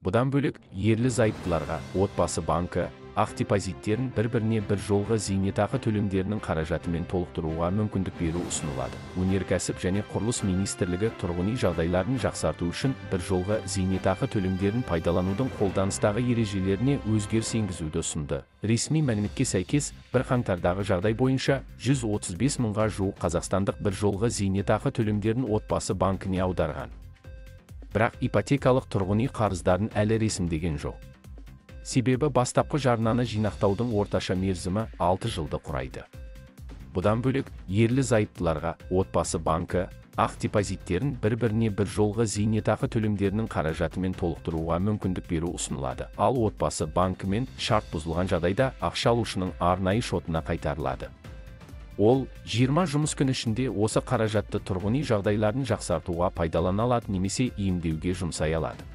Бұдан бөлек, ерлі-зайыптыларға отбасы банкі ақ депозиттерін бір-біріне бір жолғы зейнетақы төлемдерінің қаражатымен толықтыруға мүмкіндік беру ұсынылады. Өнеркәсіп және құрылыс министрлігі тұрғын үй жағдайларын жақсарту үшін бір жолғы зейнетақы төлемдерін пайдаланудың қолданыстағы ережелеріне өзгеріс енгізуді ұсынды. Ресми мәліметке сәйкес, бір қаңтардағы жағдай бойынша 135 мыңға жуық қазақстандық бір жолғы зейнетақы төлемдерін отбасы банкіне аударған. Бірақ ипотекалық тұрғын үй қарыздарын әлі ресімдеген жоқ. Себебі бастапқы жарнаны жинақтаудың орташа мерзімі 6 жылды құрайды. Бұдан бөлек, ерлі-зайыптыларға отбасы банкі ақ депозиттерін бір-біріне бір жолғы зейнетақы төлемдерінің қаражатымен толықтыруға мүмкіндік беру ұсынылады. Ал отбасы банкімен шарт бұзылған жағдайда ақша алушының арнайы шотына қайтарылады. Ол 20 жұмыс күні ішінде осы қаражатты тұрғын үй жағдайларын жақсартуға пайдалана алады немесе емдеуге жұмсай алады.